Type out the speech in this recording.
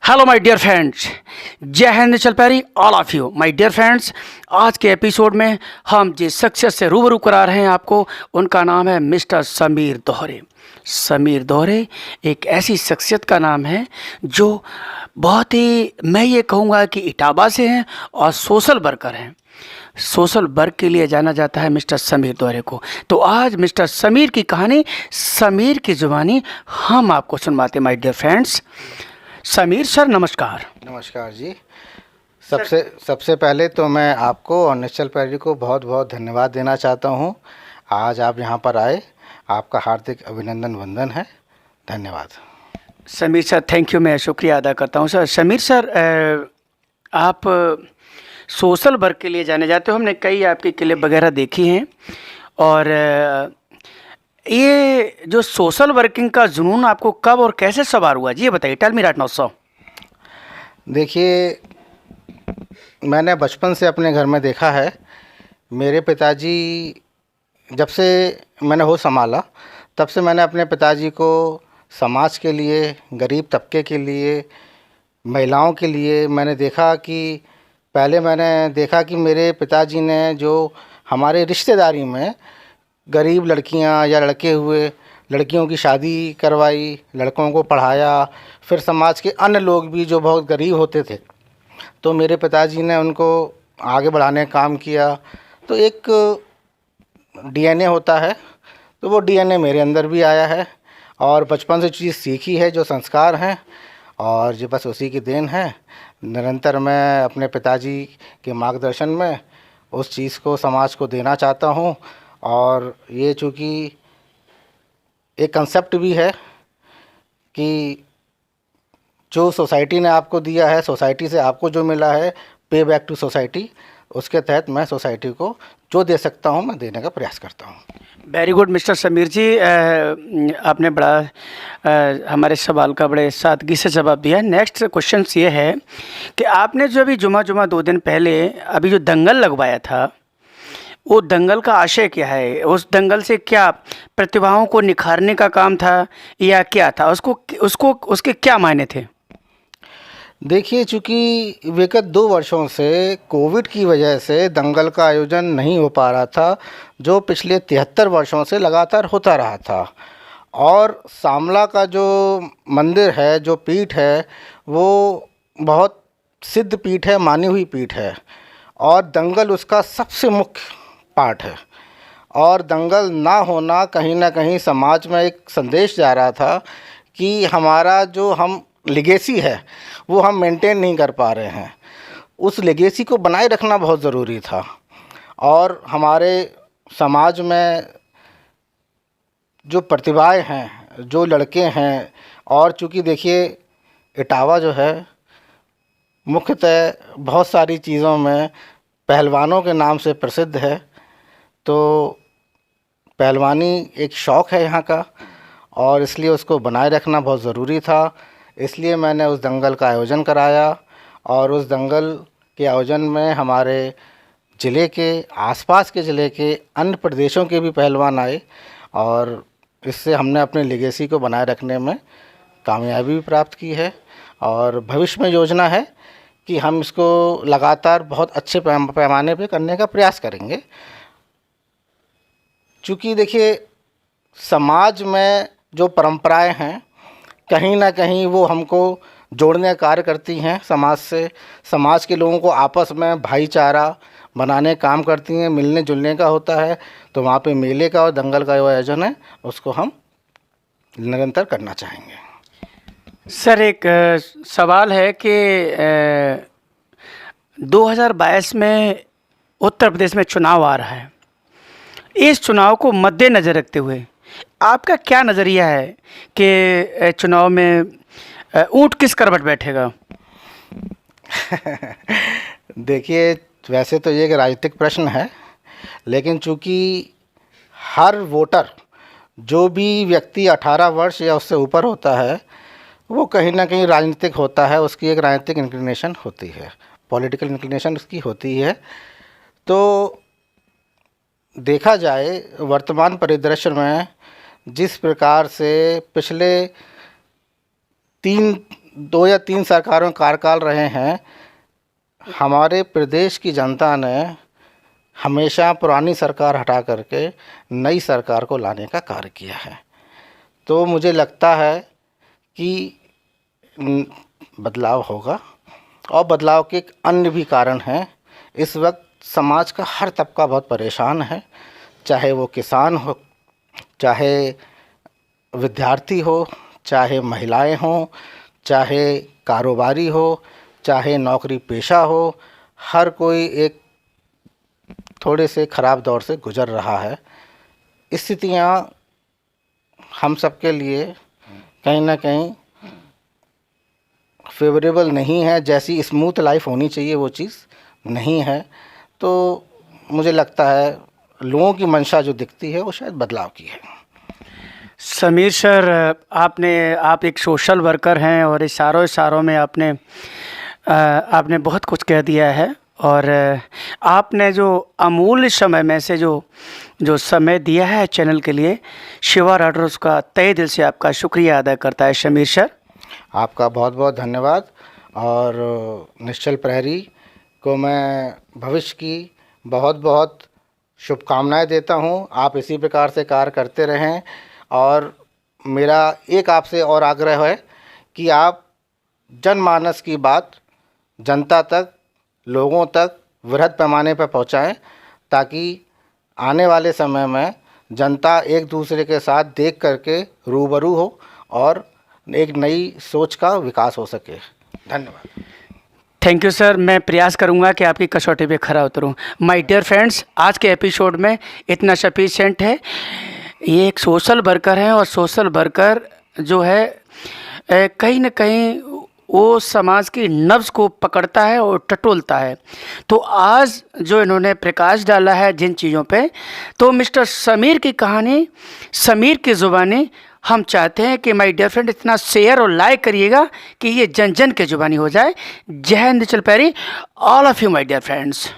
Hello my dear friends, जय हिंद चल Pairi all of you my dear friends. आज के एपिसोड में हम जिस शख्सियत से रूबरू करा रहे हैं आपको, उनका नाम है मिस्टर समीर दोहरे। समीर दोहरे एक ऐसी शख्सियत का नाम है जो बहुत ही, मैं ये कहूँगा कि इटावा से हैं और सोशल वर्कर हैं। सोशल वर्क के लिए जाना जाता है मिस्टर समीर दोहरे को। तो आज मिस्टर समीर की कहानी, समीर की ज़ुबानी हम आपको सुनवाते my dear friends. Sameer sir नमस्कार। नमस्कार जी। सबसे पहले तो मैं आपको और निश्चल पैरी को बहुत बहुत धन्यवाद देना चाहता हूँ। आज आप यहाँ पर आए, आपका हार्दिक अभिनंदन वंदन है। धन्यवाद समीर सर, थैंक यू, मैं शुक्रिया अदा करता हूँ। सर समीर सर, आप सोशल वर्क के लिए जाने जाते हो, हमने कई आपकी क्लिप वगैरह देखी हैं। और ये जो सोशल वर्किंग का जुनून आपको कब और कैसे सवार हुआ जी, ये बताइए। Tell me right now sir. देखिए, मैंने बचपन से अपने घर में देखा है। मेरे पिताजी, जब से मैंने होश संभाला तब से मैंने अपने पिताजी को समाज के लिए, गरीब तबके के लिए, महिलाओं के लिए मैंने देखा कि पहले मैंने देखा कि मेरे पिताजी ने जो हमारे रिश्तेदारी में गरीब लड़कियां या लड़के हुए, लड़कियों की शादी करवाई, लड़कों को पढ़ाया। फिर समाज के अन्य लोग भी जो बहुत गरीब होते थे, तो मेरे पिताजी ने उनको आगे बढ़ाने का काम किया। तो एक डीएनए होता है, तो वो डीएनए मेरे अंदर भी आया है और बचपन से चीज़ सीखी है, जो संस्कार हैं, और जो बस उसी की देन है। निरंतर मैं अपने पिताजी के मार्गदर्शन में उस चीज़ को समाज को देना चाहता हूँ। और ये चूँकि एक कंसेप्ट भी है कि जो सोसाइटी ने आपको दिया है, सोसाइटी से आपको जो मिला है, पे बैक टू सोसाइटी, उसके तहत मैं सोसाइटी को जो दे सकता हूँ मैं देने का प्रयास करता हूँ। वेरी गुड मिस्टर समीर जी, आपने बड़ा हमारे सवाल का बड़े सादगी से जवाब दिया। नेक्स्ट क्वेश्चन ये है कि आपने जो अभी जुमा 2 दिन पहले अभी जो दंगल लगवाया था, वो दंगल का आशय क्या है? उस दंगल से क्या प्रतिभाओं को निखारने का काम था या क्या था? उसके क्या मायने थे? देखिए, चूँकि विगत 2 वर्षों से कोविड की वजह से दंगल का आयोजन नहीं हो पा रहा था, जो पिछले 73 वर्षों से लगातार होता रहा था। और सांवला का जो मंदिर है, जो पीठ है, वो बहुत सिद्ध पीठ है, मानी हुई पीठ है, और दंगल उसका सबसे मुख्य पार्ट है। और दंगल ना होना कहीं ना कहीं समाज में एक संदेश जा रहा था कि हमारा जो हम लेगेसी है वो हम मेंटेन नहीं कर पा रहे हैं। उस लेगेसी को बनाए रखना बहुत ज़रूरी था। और हमारे समाज में जो प्रतिभाएं हैं, जो लड़के हैं, और चूँकि देखिए इटावा जो है मुख्यतः बहुत सारी चीज़ों में पहलवानों के नाम से प्रसिद्ध है। तो पहलवानी एक शौक़ है यहाँ का, और इसलिए उसको बनाए रखना बहुत ज़रूरी था। इसलिए मैंने उस दंगल का आयोजन कराया, और उस दंगल के आयोजन में हमारे ज़िले के, आसपास के ज़िले के अन्य प्रदेशों के भी पहलवान आए, और इससे हमने अपने लेगेसी को बनाए रखने में कामयाबी भी प्राप्त की है। और भविष्य में योजना है कि हम इसको लगातार बहुत अच्छे पैमाने पे करने का प्रयास करेंगे। चूँकि देखिए, समाज में जो परंपराएं हैं कहीं ना कहीं वो हमको जोड़ने का कार्य करती हैं समाज से। समाज के लोगों को आपस में भाईचारा बनाने का काम करती हैं, मिलने जुलने का होता है। तो वहाँ पे मेले का और दंगल का जो आयोजन है उसको हम निरंतर करना चाहेंगे। सर, एक सवाल है कि 2022 में उत्तर प्रदेश में चुनाव आ रहा है। इस चुनाव को मद्देनज़र रखते हुए आपका क्या नज़रिया है कि चुनाव में ऊँट किस करवट बैठेगा? देखिए, वैसे तो ये एक राजनीतिक प्रश्न है, लेकिन चूँकि हर वोटर, जो भी व्यक्ति 18 वर्ष या उससे ऊपर होता है, वो कहीं ना कहीं राजनीतिक होता है, उसकी एक राजनीतिक इंक्लिनेशन होती है, पॉलिटिकल इंक्लिनेशन उसकी होती है। तो देखा जाए वर्तमान परिदृश्य में जिस प्रकार से पिछले 2 या 3 सरकारों कार्यकाल रहे हैं, हमारे प्रदेश की जनता ने हमेशा पुरानी सरकार हटा करके नई सरकार को लाने का कार्य किया है। तो मुझे लगता है कि बदलाव होगा, और बदलाव के अन्य भी कारण हैं। इस वक्त समाज का हर तबका बहुत परेशान है, चाहे वो किसान हो, चाहे विद्यार्थी हो, चाहे महिलाएं हों, चाहे कारोबारी हो, चाहे नौकरी पेशा हो। हर कोई एक थोड़े से ख़राब दौर से गुज़र रहा है। स्थितियाँ हम सब के लिए कहीं ना कहीं फेवरेबल नहीं है, जैसी स्मूथ लाइफ होनी चाहिए वो चीज़ नहीं है। तो मुझे लगता है लोगों की मंशा जो दिखती है वो शायद बदलाव की है। समीर सर, आप एक सोशल वर्कर हैं और इशारों में आपने बहुत कुछ कह दिया है, और आपने जो अमूल्य समय में से जो समय दिया है चैनल के लिए, शिवा राठौर का तहे दिल से आपका शुक्रिया अदा करता है समीर सर। आपका बहुत बहुत धन्यवाद। और निश्चल प्रहरी को मैं भविष्य की बहुत बहुत शुभकामनाएं देता हूं। आप इसी प्रकार से कार्य करते रहें, और मेरा एक आपसे और आग्रह है कि आप जनमानस की बात जनता तक, लोगों तक वृहद पैमाने पर पहुंचाएं, ताकि आने वाले समय में जनता एक दूसरे के साथ देख करके रूबरू हो और एक नई सोच का विकास हो सके। धन्यवाद। Thank you sir. मैं प्रयास करूंगा कि आपकी कसौटी पे खरा उतरूं। माय डियर फ्रेंड्स, आज के एपिसोड में इतना सफिशिएंट है। ये एक सोशल वर्कर है, और सोशल वर्कर जो है कहीं ना कहीं वो समाज की नब्ज़ को पकड़ता है और टटोलता है। तो आज जो इन्होंने प्रकाश डाला है जिन चीज़ों पे, तो मिस्टर समीर की कहानी, समीर की ज़ुबानी हम चाहते हैं कि माय डियर फ्रेंड इतना शेयर और लाइक करिएगा कि ये जन जन की ज़ुबानी हो जाए। जय Hind, Nishchal Pairi, all of you my dear friends.